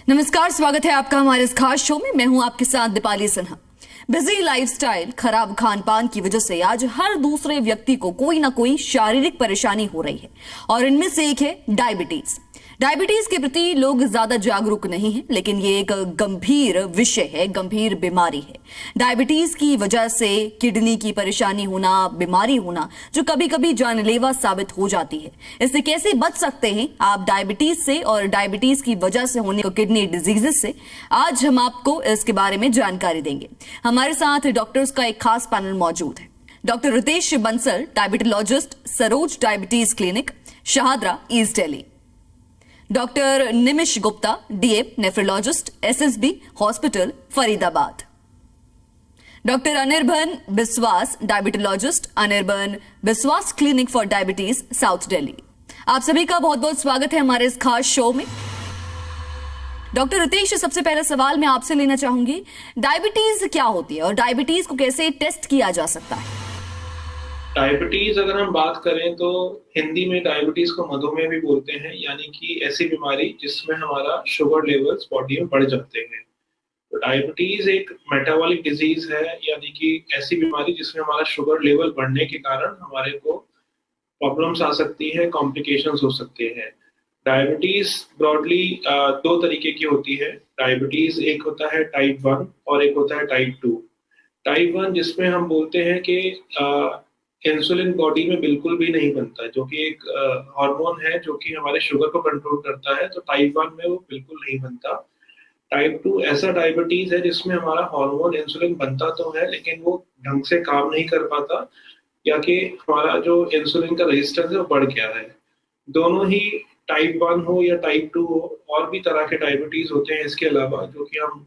नमस्कार, स्वागत है आपका हमारे इस खास शो में। मैं हूं आपके साथ दीपाली सिन्हा। बिजी लाइफस्टाइल, खराब खान पान की वजह से आज हर दूसरे व्यक्ति को कोई ना कोई शारीरिक परेशानी हो रही है और इनमें से एक है डायबिटीज। डायबिटीज के प्रति लोग ज्यादा जागरूक नहीं हैं, लेकिन ये एक गंभीर विषय है, गंभीर बीमारी है। डायबिटीज की वजह से किडनी की परेशानी होना, बीमारी होना जो कभी कभी जानलेवा साबित हो जाती है। इससे कैसे बच सकते हैं आप डायबिटीज से और डायबिटीज की वजह से होने को किडनी डिजीजेस से, आज हम आपको इसके बारे में जानकारी देंगे। हमारे साथ डॉक्टर्स का एक खास पैनल मौजूद है। Doctor Ritesh Bansal, diabetologist, Saroj diabetes clinic, Shahdara, east Delhi. Doctor Nimish Gupta, DM, nephrologist, SSB hospital, Faridabad. Doctor Anirban Biswas, diabetologist, Anirban Biswas clinic for diabetes, south Delhi. आप सभी का बहुत बहुत स्वागत है हमारे इस खास शो में। डॉक्टर रितेश, सबसे पहला सवाल मैं आपसे लेना चाहूंगी, डायबिटीज क्या होती है और डायबिटीज को कैसे टेस्ट किया जा सकता है? डायबिटीज अगर हम बात करें तो हिंदी में डायबिटीज को मधुमेह भी बोलते हैं, यानी कि ऐसी बीमारी जिसमें हमारा शुगर लेवल्स बॉडी में बढ़ जाते हैं। तो डायबिटीज एक मेटाबॉलिक डिजीज है, यानी कि ऐसी बीमारी जिसमें हमारा शुगर लेवल बढ़ने के कारण हमारे को प्रॉब्लम्स आ सकती हैं, कॉम्प्लिकेशंस हो सकते हैं। डायबिटीज ब्रॉडली दो तरीके की होती है। डायबिटीज एक होता है टाइप 1 और एक होता है टाइप 2। टाइप 1 जिसमें हम बोलते हैं कि इंसुलिन बॉडी में बिल्कुल भी नहीं बनता, जो कि एक हार्मोन है जो कि हमारे शुगर को कंट्रोल करता है। तो टाइप 1 में वो बिल्कुल नहीं बनता। टाइप 2 ऐसा डायबिटीज है जिसमें हमारा हार्मोन इंसुलिन बनता तो है, लेकिन वो ढंग से काम नहीं कर पाता, या कि हमारा जो इंसुलिन का रेजिस्टेंस है वो बढ़ गया है। दोनों ही टाइप 1 हो या टाइप 2 हो, और भी तरह के डायबिटीज होते हैं इसके अलावा, जो कि हम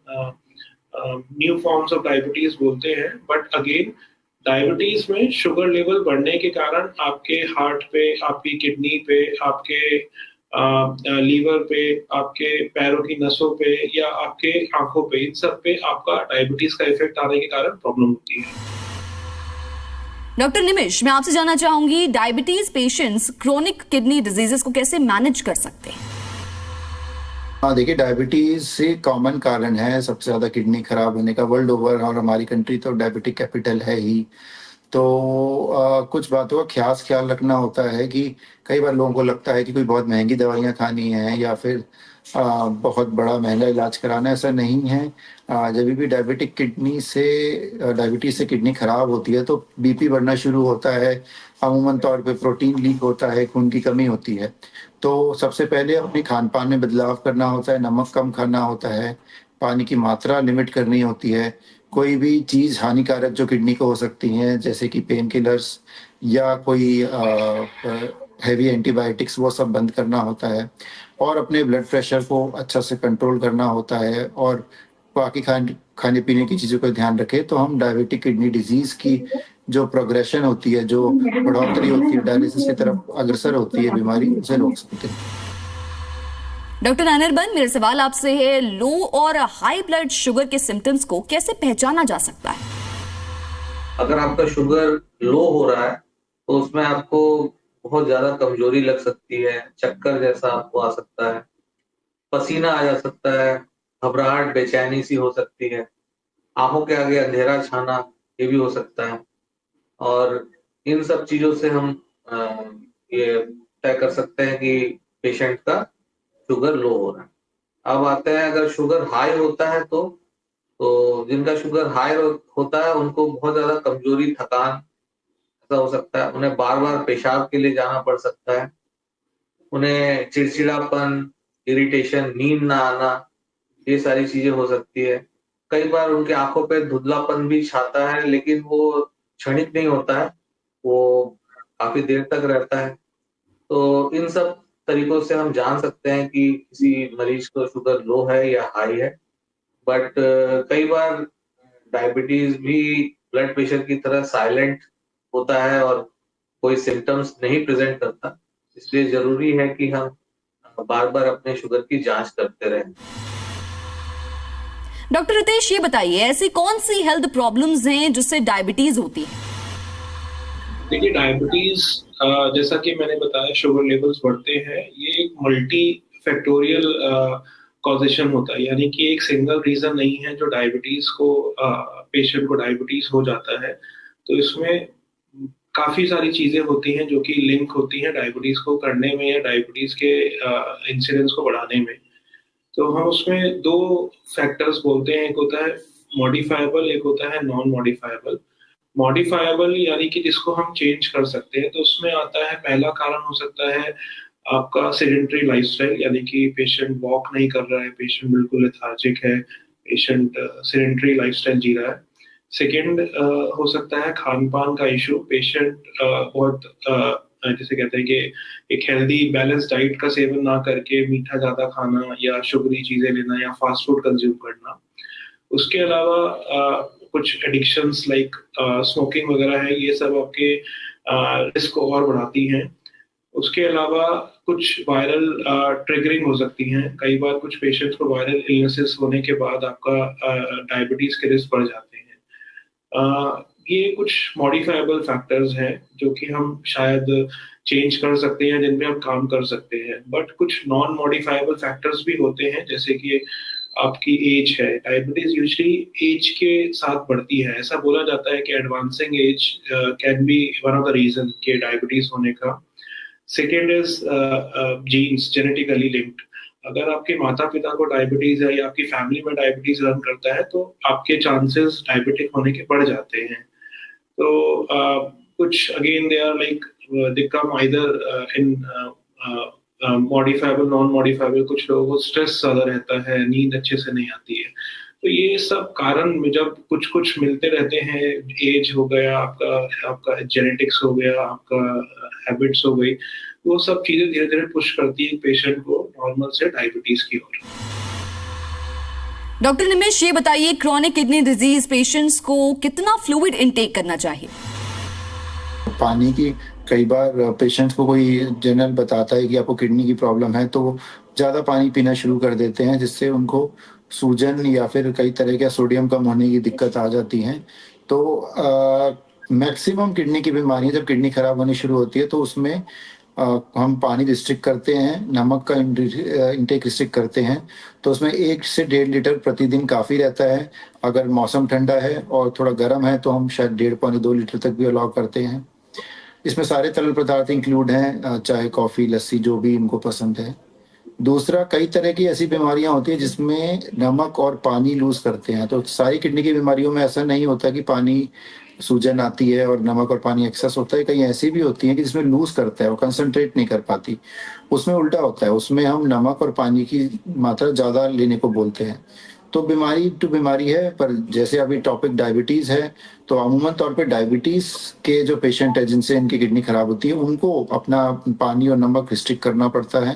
न्यू फॉर्म्स ऑफ डायबिटीज बोलते हैं। बट अगेन, डायबिटीज में शुगर लेवल बढ़ने के कारण आपके हार्ट पे, आपकी किडनी पे, आपके लीवर पे, आपके पैरों की नसों पे या आपके आंखों पे, इन सब पे आपका डायबिटीज का इफेक्ट आने के कारण प्रॉब्लम होती है। डॉक्टर निमिष, मैं आपसे जानना चाहूंगी, diabetes patients chronic kidney diseases को कैसे मैनेज कर सकते हैं? हाँ, देखिए, डायबिटीज से कॉमन कारण है सबसे ज्यादा किडनी खराब होने का वर्ल्ड ओवर, और हमारी कंट्री तो डायबिटिक कैपिटल है ही। तो कुछ बातों का ख्याल रखना होता है कि कई बार लोगों को लगता है कि कोई बहुत महंगी दवाइयाँ खानी है या फिर बहुत बड़ा महंगा इलाज कराना। ऐसा नहीं है। जब भी डायबिटीज से किडनी खराब होती है तो बीपी बढ़ना शुरू होता है, अमूमन तौर पे प्रोटीन लीक होता है, खून की कमी होती है। तो सबसे पहले अपने खान पान में बदलाव करना होता है, नमक कम खाना होता है, पानी की मात्रा लिमिट करनी होती है। कोई भी चीज़ हानिकारक जो किडनी को हो सकती हैं, जैसे कि पेन किलर्स या कोई हैवी एंटीबायोटिक्स, वो सब बंद करना होता है, और अपने ब्लड प्रेशर को अच्छा से कंट्रोल करना होता है, और बाकी खाने पीने की चीज़ों का ध्यान रखें तो हम डायबिटिक किडनी डिजीज़ की जो प्रोग्रेशन होती है, जो बढ़ोतरी होती है, डायलिसिस की तरफ अग्रसर होती है बीमारी, उसे रोक सकते हैं। डॉक्टर अनिर्बन, मेरा सवाल आपसे है, लो और हाई ब्लड शुगर के सिम्टम्स को कैसे पहचाना जा सकता है? अगर आपका शुगर लो हो रहा है तो उसमें आपको बहुत ज्यादा कमजोरी लग सकती है, चक्कर जैसा आपको आ सकता है, पसीना आ जा सकता है, घबराहट, बेचैनी सी हो सकती है, आंखों के आगे अंधेरा छाना, ये भी हो सकता है। और इन सब चीजों से हम ये तय कर सकते हैं कि पेशेंट का शुगर लो हो रहा है। अब आते हैं, अगर शुगर हाई होता है तो जिनका शुगर हाई होता है उनको बहुत ज्यादा कमजोरी, थकान ऐसा हो सकता है, उन्हें बार बार पेशाब के लिए जाना पड़ सकता है, उन्हें चिड़चिड़ापन, इरिटेशन, नींद ना आना, ये सारी चीजें हो सकती है। कई बार उनके आंखों पे धुंधलापन भी छाता है, लेकिन वो क्षणिक नहीं होता है, वो काफी देर तक रहता है। तो इन सब तरीकों से हम जान सकते हैं कि किसी मरीज को शुगर लो है या हाई है। बट कई बार डायबिटीज भी ब्लड प्रेशर की तरह साइलेंट होता है और कोई सिम्टम्स नहीं प्रेजेंट करता, इसलिए जरूरी है कि हम बार बार अपने शुगर की जांच करते रहें। डॉक्टर रितेश, ये बताइए, ऐसी कौन सी हेल्थ प्रॉब्लम्स हैं जिससे डायबिटीज होती है? देखिए, डायबिटीज जैसा कि मैंने बताया शुगर लेवल्स बढ़ते हैं, ये एक मल्टी फैक्टोरियल कॉजेशन होता है, यानी कि एक सिंगल रीजन नहीं है जो डायबिटीज को पेशेंट को डायबिटीज हो जाता है। तो इसमें काफी सारी चीजें होती हैं जो कि लिंक होती हैं डायबिटीज को करने में या डायबिटीज के इंसिडेंस को बढ़ाने में। तो हम उसमें दो फैक्टर्स बोलते हैं, एक होता है मॉडिफाइबल, एक होता है नॉन मॉडिफाइबल। मॉडिफाइबल यानी कि जिसको हम चेंज कर सकते हैं, तो उसमें आता है, पहला कारण हो सकता है आपका सेडेंटरी लाइफस्टाइल, यानी कि पेशेंट वॉक नहीं कर रहा है, पेशेंट बिल्कुल लेथार्जिक है, पेशेंट सेडेंटरी लाइफस्टाइल जी रहा है। सेकेंड हो सकता है खान पान का इशू, पेशेंट बहुत जैसे कहते हैं कि एक हेल्दी बैलेंस डाइट का सेवन ना करके मीठा ज्यादा खाना या शुगरी चीजें लेना या फास्ट फूड कंज्यूम करना। उसके अलावा कुछ एडिक्शंस लाइक स्मोकिंग वगैरह है, ये सब आपके रिस्क को और बढ़ाती हैं। उसके अलावा कुछ वायरल ट्रिगरिंग हो सकती हैं, कई बार कुछ पेशेंट्स को वायरल इलनेसेस होने के बाद आपका डायबिटीज के रिस्क बढ़ जाते हैं। ये कुछ मॉडिफाइबल फैक्टर्स हैं जो कि हम शायद चेंज कर सकते हैं, जिन पे हम काम कर सकते हैं। बट कुछ नॉन मॉडिफाइबल फैक्टर्स भी होते हैं, जैसे कि आपकी एज है। डायबिटीज यूजुअली एज के साथ बढ़ती है, ऐसा बोला जाता है कि advancing age can be one of the reason के डायबिटीज होने का। Second is genes, genetically linked. अगर आपके माता पिता को डायबिटीज है या आपकी फैमिली में डायबिटीज रन करता है, तो आपके चांसेस डायबिटिक होने के बढ़ जाते हैं। तो कुछ again they are like they come either in modifiable, non modifiable. कुछ लोगों को स्ट्रेस ज्यादा रहता है, नींद अच्छे से नहीं आती है। तो ये सब कारण जब कुछ कुछ मिलते रहते हैं, एज हो गया आपका जेनेटिक्स हो गया, आपका हैबिट्स हो गई, वो सब चीजें धीरे धीरे पुश करती है पेशेंट को नॉर्मल से डायबिटीज की ओर। डॉक्टर निमेश, ये बताइए, क्रॉनिक किडनी डिजीज पेशेंट्स को कितना फ्लूइड इनटेक करना चाहिए? पानी की, कई बार पेशेंट्स को कोई जनरल बताता है कि आपको किडनी की प्रॉब्लम है, तो वो ज़्यादा पानी पीना शुरू कर देते हैं, जिससे उनको सूजन या फिर कई तरह के सोडियम कम होने की दिक्कत आ जाती हैं। तो मैक्सिमम किडनी की बीमारियां जब किडनी खराब होनी शुरू होती है, तो उसमें हम पानी रिस्ट्रिक्ट करते हैं, नमक का इंटेक रिस्ट्रिक्ट करते हैं। तो उसमें 1 से 1.5 लीटर प्रतिदिन काफ़ी रहता है। अगर मौसम ठंडा है और थोड़ा गर्म है, तो हम शायद 1.5-2 लीटर तक भी अलाउ करते हैं। इसमें सारे तरल पदार्थ इंक्लूड हैं, चाहे कॉफ़ी, लस्सी, जो भी इनको पसंद है। दूसरा, कई तरह की ऐसी बीमारियां होती हैं जिसमें नमक और पानी लूज करते हैं। तो सारी किडनी की बीमारियों में ऐसा नहीं होता कि पानी सूजन आती है और नमक और पानी एक्सेस होता है। कई ऐसी भी होती हैं कि जिसमें लूज करता है, वो कंसंट्रेट नहीं कर पाती। उसमें उल्टा होता है, उसमें हम नमक और पानी की मात्रा ज़्यादा लेने को बोलते हैं। तो बीमारी टू बीमारी है, पर जैसे अभी टॉपिक डायबिटीज़ है, तो अमूमन तौर पे डायबिटीज़ के जो पेशेंट है जिनसे इनकी किडनी खराब होती है, उनको अपना पानी और नमक रिस्ट्रिक्ट करना पड़ता है।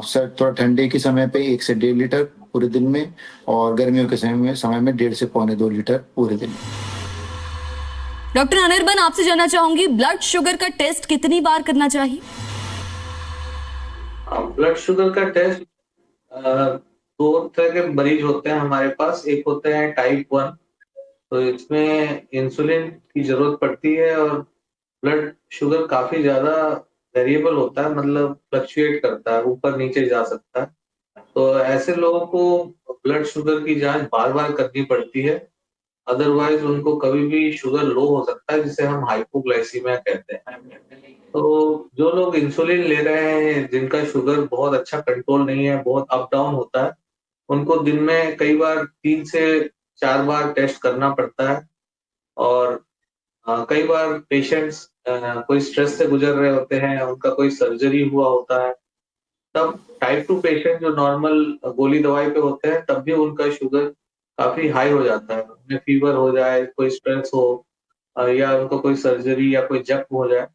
सर, थोड़ा ठंडे के समय पे 1 से 1.5 लीटर पूरे दिन में, और गर्मियों के समय में 1.5 से 1.25 लीटर पूरे दिन में। डॉक्टर अनिर्बन, आपसे जानना चाहूंगी, ब्लड शुगर का टेस्ट कितनी बार करना चाहिए? ब्लड शुगर का टेस्ट, 2 तरह के मरीज होते हैं हमारे पास। एक होते हैं टाइप 1, तो इसमें इंसुलिन की जरूरत पड़ती है और ब्लड शुगर काफी ज्यादा वेरिएबल होता है, मतलब फ्लक्चुएट करता है, ऊपर नीचे जा सकता है। तो ऐसे लोगों को ब्लड शुगर की जांच बार बार करनी पड़ती है, अदरवाइज उनको कभी भी शुगर लो हो सकता है, जिसे हम हाइपोग्लाइसीमिया कहते हैं। तो जो लोग इंसुलिन ले रहे हैं, जिनका शुगर बहुत अच्छा कंट्रोल नहीं है, बहुत अप डाउन होता है, उनको दिन में कई बार 3 से 4 बार टेस्ट करना पड़ता है। और कई बार पेशेंट्स कोई स्ट्रेस से गुजर रहे होते हैं, उनका कोई सर्जरी हुआ होता है, तब टाइप 2 पेशेंट जो नॉर्मल गोली दवाई पे होते हैं, तब भी उनका शुगर काफी हाई हो जाता है। उन्हें फीवर हो जाए, कोई स्ट्रेस हो, या उनको कोई सर्जरी या कोई जख्म हो जाए,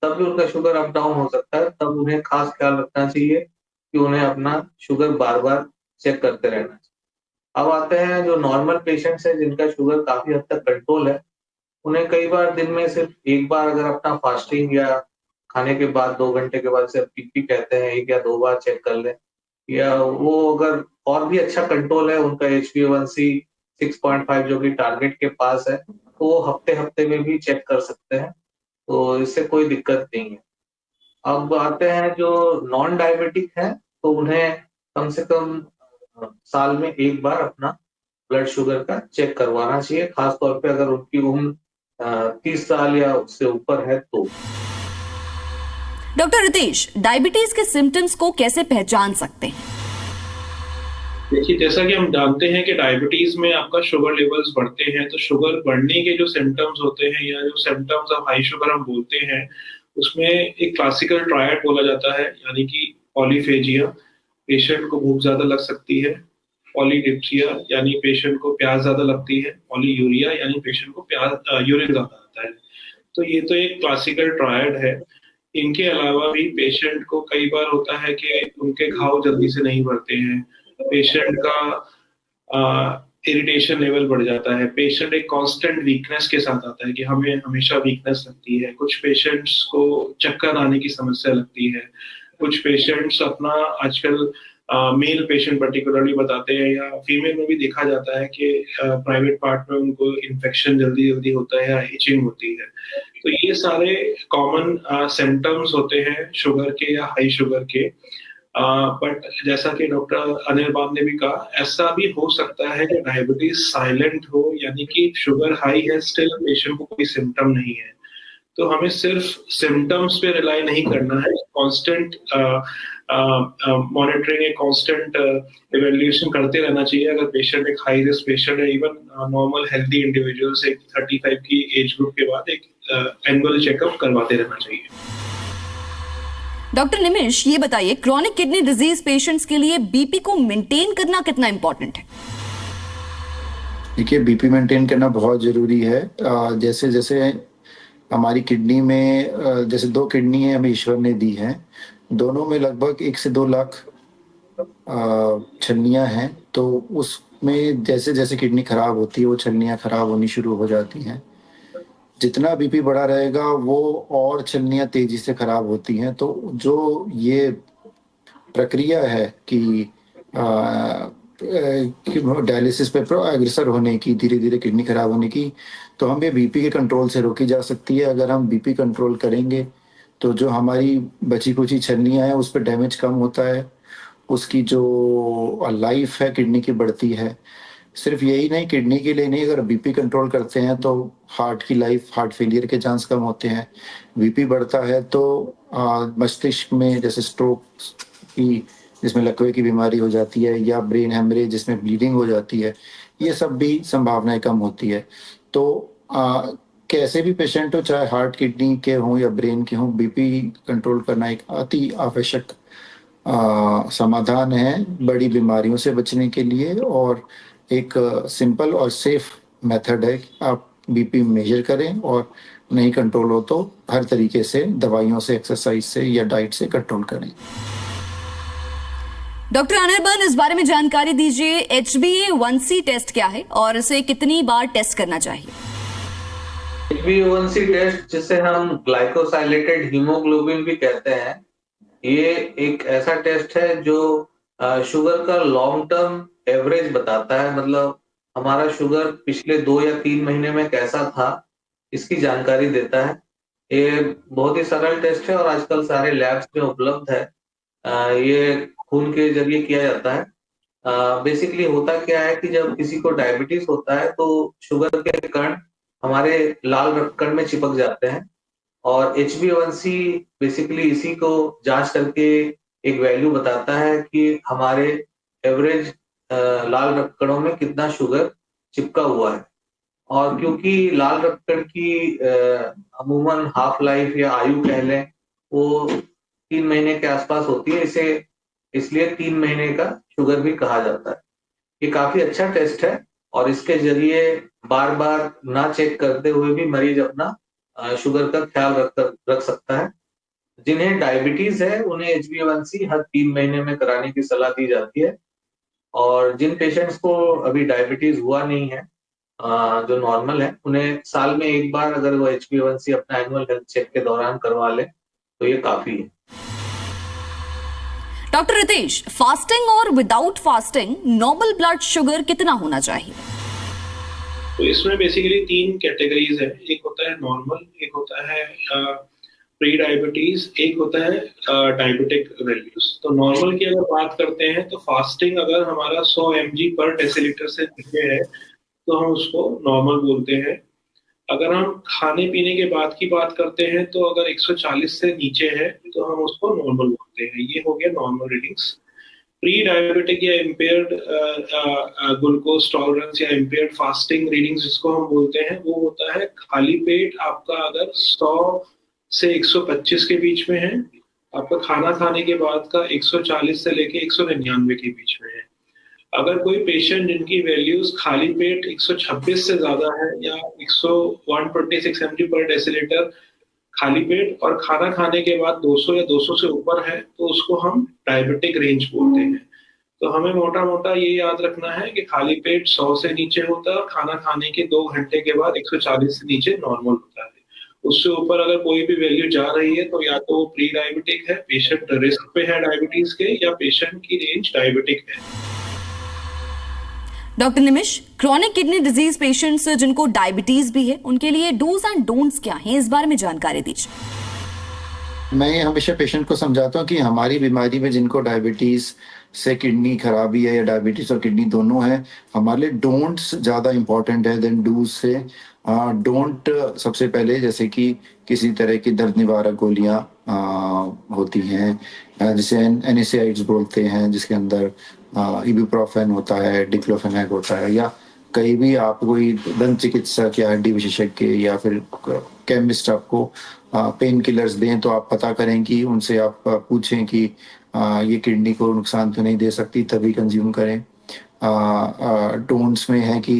तब भी उनका शुगर अप डाउन हो सकता है। तब उन्हें खास ख्याल रखना चाहिए कि उन्हें अपना शुगर बार बार चेक करते रहना चाहिए। अब आते हैं जो नॉर्मल पेशेंट्स हैं, जिनका शुगर काफी हद तक कंट्रोल है, उन्हें कई बार दिन में सिर्फ 1 बार अगर अपना फास्टिंग या खाने के बाद 2 घंटे के बाद से पीपी कहते हैं, 1 या 2 बार चेक कर लें। या वो अगर और भी अच्छा कंट्रोल है, उनका HbA1c 6.5 जो कि टारगेट के पास है, तो वो हफ्ते हफ्ते में भी चेक कर सकते हैं। तो इससे कोई दिक्कत नहीं है। अब आते हैं जो नॉन डायबिटिक है, तो उन्हें कम से कम साल में एक बार अपना ब्लड शुगर का चेक करवाना चाहिए, खासतौर पे अगर उनकी उम्र 30 साल या उससे ऊपर है तो। डॉक्टर रितेश, डायबिटीज के सिम्टम्स को कैसे पहचान सकते हैं? देखिए, जैसा कि हम जानते हैं कि डायबिटीज में आपका शुगर लेवल्स बढ़ते हैं, तो शुगर बढ़ने के जो सिम्टम्स होते हैं या जो सिम्टम्स ऑफ हाई शुगर हम बोलते हैं, उसमें एक क्लासिकल ट्रायड बोला जाता है, यानी कि पॉलीफेजिया, पेशेंट को भूख ज्यादा लग सकती है, पॉलीडिप्सिया यानी पेशेंट को प्यास ज्यादा लगती है, पॉलीयूरिया यानी पेशेंट को प्यास यूरिन ज्यादा आता है। तो ये तो एक क्लासिकल ट्रायड है। इनके अलावा भी पेशेंट को कई बार होता है कि उनके घाव जल्दी से नहीं भरते हैं, पेशेंट का इरिटेशन लेवल बढ़ जाता है, पेशेंट एक कांस्टेंट वीकनेस के साथ आता है कि हमें हमेशा वीकनेस लगती है, कुछ पेशेंट्स को चक्कर आने की समस्या लगती है, कुछ पेशेंट्स अपना आजकल मेल पेशेंट पर्टिकुलरली बताते हैं या फीमेल में भी देखा जाता है कि प्राइवेट पार्ट में उनको इन्फेक्शन जल्दी जल्दी होता है या इचिंग होती है। तो ये सारे कॉमन सिम्टम्स होते हैं शुगर के या हाई शुगर के। बट जैसा कि डॉक्टर अनिर्बान ने भी कहा, ऐसा भी हो सकता है कि डायबिटीज साइलेंट हो, यानी कि शुगर हाई है, स्टिल पेशेंट को कोई सिम्टम नहीं है। तो हमें सिर्फ सिम्टम्स पे रिलाई नहीं करना है, कांस्टेंट मॉनिटरिंग, एक कांस्टेंट इवैल्यूएशन करते रहना चाहिए। अगर पेशेंट एक हाई रिस्क पेशेंट है, इवन नॉर्मल हेल्दी इंडिविजुअल्स एक 35 की एज ग्रुप के बाद एक एनुअल चेकअप करवाते रहना चाहिए। डॉक्टर निमिष, ये बताइए, क्रॉनिक किडनी डिजीज पेशेंट्स के लिए बीपी को मेंटेन करना कितना इंपॉर्टेंट है? देखिए, बीपी मेंटेन करना बहुत जरूरी है। जैसे जैसे हमारी किडनी में जैसे 2 किडनी है हमें ईश्वर ने दी है, दोनों में लगभग 1 से 2 लाख छन्नियां हैं। तो उसमें जैसे जैसे किडनी खराब होती है वो छन्नियां खराब होनी शुरू हो जाती हैं। जितना बीपी बढ़ा रहेगा वो और छन्नियां तेजी से खराब होती हैं। तो जो ये प्रक्रिया है कि डायलिसिस पे अग्रसर होने की, धीरे धीरे किडनी खराब होने की, तो हमें बीपी के कंट्रोल से रोकी जा सकती है। अगर हम बीपी कंट्रोल करेंगे तो जो हमारी बची कुची छन्नियां हैं उस पर डैमेज कम होता है, उसकी जो लाइफ है किडनी की बढ़ती है। सिर्फ यही नहीं, किडनी के लिए नहीं, अगर बीपी कंट्रोल करते हैं तो हार्ट की लाइफ, हार्ट फेलियर के चांस कम होते हैं। बीपी बढ़ता है तो मस्तिष्क में जैसे स्ट्रोक की, जिसमें लकवे की बीमारी हो जाती है, या ब्रेन हेमरेज जिसमें ब्लीडिंग हो जाती है, ये सब भी संभावनाएं कम होती है। तो कैसे भी पेशेंट हो, चाहे हार्ट किडनी के हों या ब्रेन के हों, बीपी कंट्रोल करना एक अति आवश्यक समाधान है बड़ी बीमारियों से बचने के लिए, और एक सिंपल और सेफ मेथड है कि आप बीपी मेजर करें, और नहीं कंट्रोल हो तो हर तरीके से दवाइयों से, एक्सरसाइज से या डाइट से कंट्रोल करें। डॉक्टर अनिर्बान, इस बारे में जानकारी दीजिए, HbA1c टेस्ट क्या है और इसे कितनी बार टेस्ट करना चाहिए? HbA1c टेस्ट, जिसे हम ग्लाइकोसाइलेटेड हीमोग्लोबिन भी कहते हैं, ये एक ऐसा टेस्ट है जो शुगर का लॉन्ग टर्म एवरेज बताता है। मतलब हमारा शुगर पिछले 2 या 3 महीने में कैसा था, इसकी जानकारी देता है। ये बहुत ही सरल टेस्ट है और आजकल सारे लैब्स में उपलब्ध है। ये खून के जरिए किया जाता है। बेसिकली होता क्या है कि जब किसी को डायबिटीज होता है तो शुगर के कण हमारे लाल रक्त कण में चिपक जाते हैं, और HbA1c बेसिकली इसी को जांच करके एक वैल्यू बताता है कि हमारे एवरेज लाल रक्त कणों में कितना शुगर चिपका हुआ है। और क्योंकि लाल रक्त कण की अमूमन हाफ लाइफ या आयु कह लें वो 3 महीने के आसपास होती है, इसे इसलिए 3 महीने का शुगर भी कहा जाता है। ये काफी अच्छा टेस्ट है और इसके जरिए बार बार ना चेक करते हुए भी मरीज अपना शुगर का ख्याल रख सकता है। जिन्हें डायबिटीज है उन्हें HbA1c हर 3 महीने में कराने की सलाह दी जाती है, और जिन पेशेंट्स को अभी डायबिटीज हुआ नहीं है, जो नॉर्मल है, उन्हें साल में एक बार अगर वो HbA1c अपना एनुअल हेल्थ चेक के दौरान करवा ले तो ये काफी है। डॉक्टर रितेश, फास्टिंग और without fasting normal blood sugar कितना होना चाहिए? तो इसमें बेसिकली 3 कैटेगरीज है, एक होता है नॉर्मल, एक होता है प्री डायबिटीज, एक होता है डायबिटिक वैल्यूज। तो नॉर्मल की अगर बात करते हैं तो फास्टिंग अगर हमारा 100 mg पर डेसीलीटर से नीचे है तो हम उसको नॉर्मल बोलते हैं। अगर हम खाने पीने के बाद की बात करते हैं तो अगर 140 से नीचे है तो हम उसको नॉर्मल बोलते हैं। ये हो गया नॉर्मल रीडिंग्स। प्री डायबिटिक या इम्पेयर्ड ग्लूकोज टॉलरेंस या इम्पेयर्ड फास्टिंग रीडिंग्स जिसको हम बोलते हैं, वो होता है खाली पेट आपका अगर 100 से 125 के बीच में है, आपका खाना खाने के बाद का 140 से लेके 199 के बीच में है। अगर कोई पेशेंट जिनकी वैल्यूज खाली पेट 126 से ज्यादा है या 126 mg पर डेसीलीटर खाली पेट और खाना खाने के बाद 200 या 200 से ऊपर है तो उसको हम डायबिटिक रेंज बोलते हैं। तो हमें मोटा मोटा ये याद रखना है कि खाली पेट 100 से नीचे होता है और खाना खाने के 2 घंटे के बाद 140 से नीचे नॉर्मल होता है। उससे ऊपर अगर कोई भी वैल्यू जा रही है तो या तो वो प्री डायबिटिक है, पेशेंट रिस्क पे है डायबिटीज के, या पेशेंट की रेंज डायबिटिक है। Doctor Nimish, chronic kidney disease patients जिनको डायबिटीज भी है उनके लिए डूज एंड डोंट्स क्या हैं, इस बारे में जानकारी दीजिए। मैं हमेशा पेशेंट को समझाता हूँ कि हमारी बीमारी में जिनको डायबिटीज से किडनी खराबी है या डायबिटीज और किडनी दोनों है, हमारे लिए डोंट्स ज़्यादा इम्पोर्टेंट है देन डूज से। डोंट सबसे पहले जैसे कि किसी तरह की दर्द निवारक गोलियाँ होती हैं जिसे NSAIDs बोलते हैं, जिसके अंदर इबुप्रोफेन होता है, डिक्लोफेनेक होता है, या कहीं भी आप कोई दंत चिकित्सक या हड्डी विशेषज्ञ या फिर केमिस्ट आपको पेन किलर्स दें तो आप पता करें कि उनसे आप पूछें कि ये किडनी को नुकसान तो नहीं दे सकती, तभी कंज्यूम करें। डोंट्स में है कि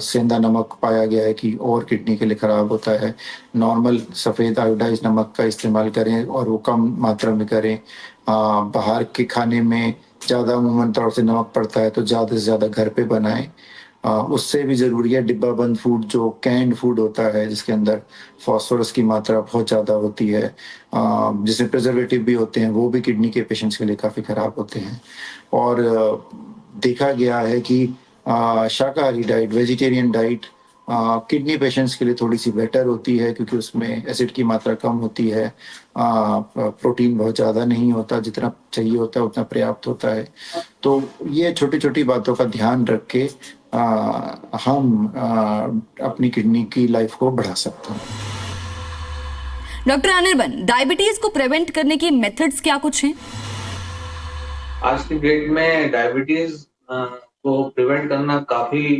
सेंधा नमक पाया गया है कि और किडनी के लिए खराब होता है। नॉर्मल सफ़ेद आयोडाइज नमक का इस्तेमाल करें और वो कम मात्रा में करें। बाहर के खाने में ज़्यादा अमूमन तौर से नमक पड़ता है तो ज़्यादा से ज़्यादा घर पे बनाएं। उससे भी ज़रूरी है डिब्बा बंद फूड, जो कैंड फूड होता है जिसके अंदर फॉस्फोरस की मात्रा बहुत ज़्यादा होती है, जिसमें प्रिजर्वेटिव भी होते हैं, वो भी किडनी के पेशेंट्स के लिए काफ़ी ख़राब होते हैं। और देखा गया है कि शाकाहारी diet, vegetarian diet kidney patients के लिए थोड़ी सी बेटर होती है क्योंकि उसमें एसिड की मात्रा कम होती है, प्रोटीन बहुत ज़्यादा नहीं होता, जितना चाहिए होता है उतना पर्याप्त होता है। तो ये छोटी छोटी बातों का ध्यान रख के हम अपनी किडनी की लाइफ को बढ़ा सकते हैं। डॉक्टर अनिर्बन, डायबिटीज को प्रिवेंट करने की मेथड्स क्या कुछ हैं? आज की डेट में डायबिटीज को प्रिवेंट करना काफी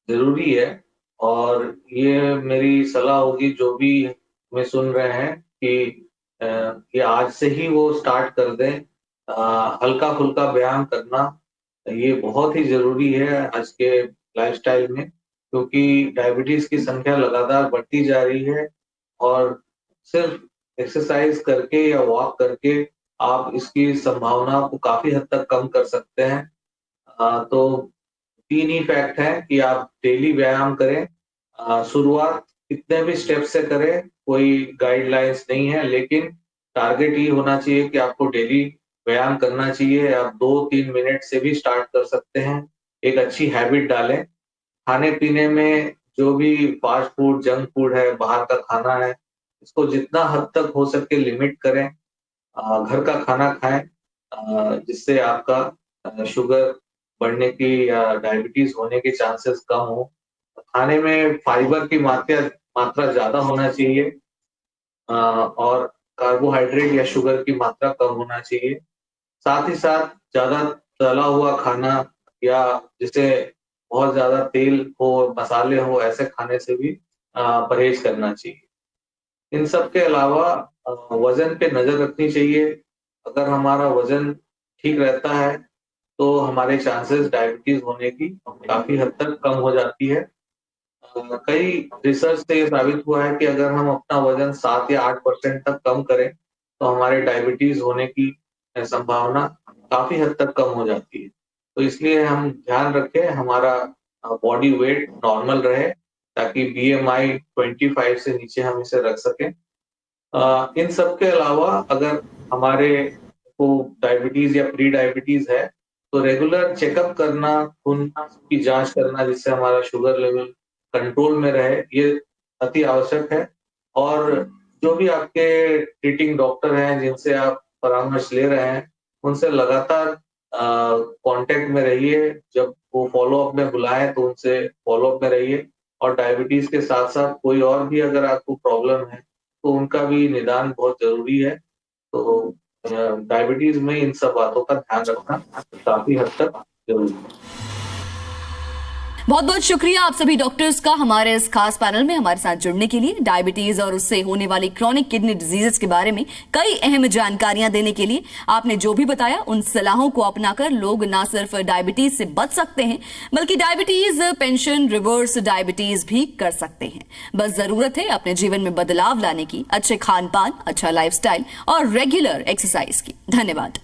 जरूरी है और ये मेरी सलाह होगी जो भी हमें सुन रहे हैं कि आज से ही वो स्टार्ट कर दें। हल्का फुल्का व्यायाम करना ये बहुत ही जरूरी है आज के लाइफस्टाइल में, क्योंकि डायबिटीज की संख्या लगातार बढ़ती जा रही है और सिर्फ एक्सरसाइज करके या वॉक करके आप इसकी संभावना को काफी हद तक कम कर सकते हैं। तो 3 ही फैक्ट है कि आप डेली व्यायाम करें। शुरुआत कितने भी स्टेप से करें, कोई गाइडलाइंस नहीं है, लेकिन टारगेट ये होना चाहिए कि आपको डेली व्यायाम करना चाहिए। आप 2-3 मिनट से भी स्टार्ट कर सकते हैं। एक अच्छी हैबिट डालें। खाने पीने में जो भी फास्ट फूड, जंक फूड है, बाहर का खाना है, इसको जितना हद तक हो सके लिमिट करें। घर का खाना खाएं जिससे आपका शुगर बढ़ने की या डायबिटीज होने के चांसेस कम हो। खाने में फाइबर की मात्रा ज्यादा होना चाहिए और कार्बोहाइड्रेट या शुगर की मात्रा कम होना चाहिए। साथ ही साथ ज्यादा तला हुआ खाना या जिसे बहुत ज्यादा तेल हो, मसाले हो, ऐसे खाने से भी परहेज करना चाहिए। इन सब के अलावा वजन पे नजर रखनी चाहिए। अगर हमारा वजन ठीक रहता है तो हमारे चांसेस डायबिटीज होने की काफी हद तक कम हो जाती है। कई रिसर्च से ये साबित हुआ है कि अगर हम अपना वजन 7 या 8% तक कम करें तो हमारे डायबिटीज होने की संभावना काफी हद तक कम हो जाती है। तो इसलिए हम ध्यान रखें हमारा बॉडी वेट नॉर्मल रहे ताकि BMI 25 से नीचे हम इसे रख सकें। इन सब के अलावा अगर हमारे को डायबिटीज या प्री डायबिटीज है तो रेगुलर चेकअप करना, खून की जांच करना जिससे हमारा शुगर लेवल कंट्रोल में रहे, ये अति आवश्यक है। और जो भी आपके ट्रीटिंग डॉक्टर हैं जिनसे आप परामर्श ले रहे हैं, उनसे लगातार कांटेक्ट में रहिए। जब वो फॉलोअप में बुलाएं तो उनसे फॉलोअप में रहिए। और डायबिटीज के साथ साथ कोई और भी अगर आपको प्रॉब्लम है तो उनका भी निदान बहुत जरूरी है। तो डायबिटीज में इन सब बातों का ध्यान रखना काफी हद तक जरूरी है। बहुत बहुत शुक्रिया आप सभी डॉक्टर्स का हमारे इस खास पैनल में हमारे साथ जुड़ने के लिए, डायबिटीज और उससे होने वाली क्रॉनिक किडनी डिजीजेस के बारे में कई अहम जानकारियां देने के लिए। आपने जो भी बताया उन सलाहों को अपनाकर लोग न सिर्फ डायबिटीज से बच सकते हैं बल्कि डायबिटीज पेंशन रिवर्स डायबिटीज भी कर सकते हैं। बस जरूरत है अपने जीवन में बदलाव लाने की, अच्छे खान पान, अच्छा लाइफस्टाइल और रेगुलर एक्सरसाइज की। धन्यवाद।